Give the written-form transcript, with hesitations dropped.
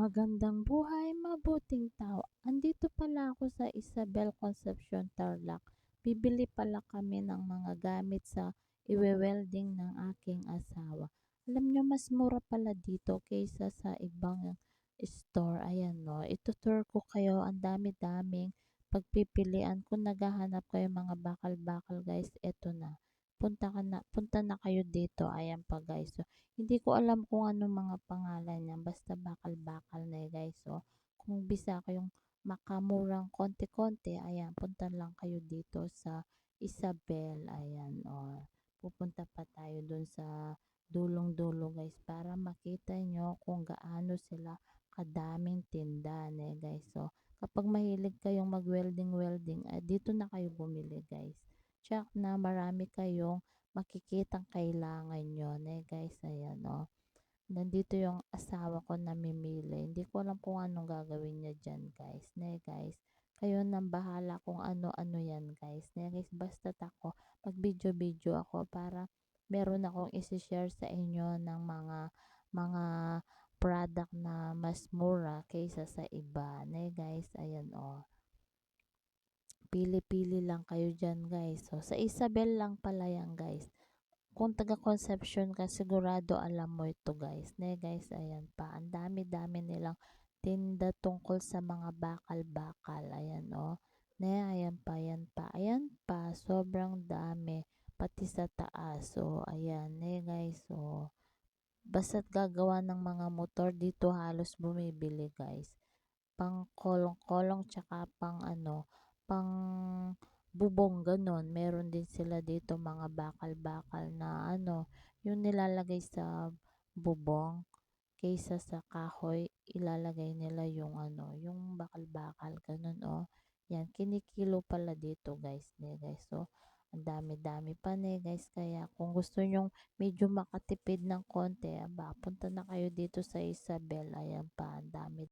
Magandang buhay, mabuting tao. Andito pala ako sa Isabel Concepcion, Tarlac. Bibili pala kami ng mga gamit sa iwe-welding ng aking asawa. Alam nyo, mas mura pala dito kaysa sa ibang store. Ayan no, itutur ko kayo. Ang dami-daming pagpipilian. Kung naghahanap kayo mga bakal-bakal guys, eto na. Punta na kayo dito. Ayan pa guys. So, hindi ko alam kung anong mga pangalan niyan, basta bakal-bakal na guys. So, kung bisa kayong makamurang konti-konti, ayan, punta lang kayo dito sa Isabel. Ayan, pupunta pa tayo dun sa dulong-dulo guys para makita nyo kung gaano sila kadaming tinda guys. So, kapag mahilig kayong mag-welding-welding, dito na kayo bumili guys. Check na marami kayong makikitang kailangan nyo guys. Ayan nandito yung asawa ko namimili, hindi ko alam kung anong gagawin niya dyan guys guys, kayo nang bahala kung ano-ano yan guys guys, basta ako pag video ako para meron akong isi-share sa inyo ng mga product na mas mura kaysa sa iba guys. Ayan pili-pili lang kayo dyan guys. So, sa Isabel lang pala yan guys. Kung taga Concepcion ka, sigurado alam mo ito guys. Guys, ayan pa. Ang dami-dami nilang tinda tungkol sa mga bakal-bakal. Ayan ayan pa, ayan pa. Ayan pa, sobrang dami. Pati sa taas. So, ayan guys. So, basta't gagawa ng mga motor dito halos bumibili guys. Pang kolong-kolong tsaka pang bubong ganon. Meron din sila dito mga bakal-bakal na yung nilalagay sa bubong kaysa sa kahoy, ilalagay nila yung yung bakal-bakal ganon Yan, kinikilo pala dito guys guys. So, ang dami-dami pa guys. Kaya kung gusto nyong medyo makatipid ng konti, punta na kayo dito sa Isabel. Ayan pa, ang dami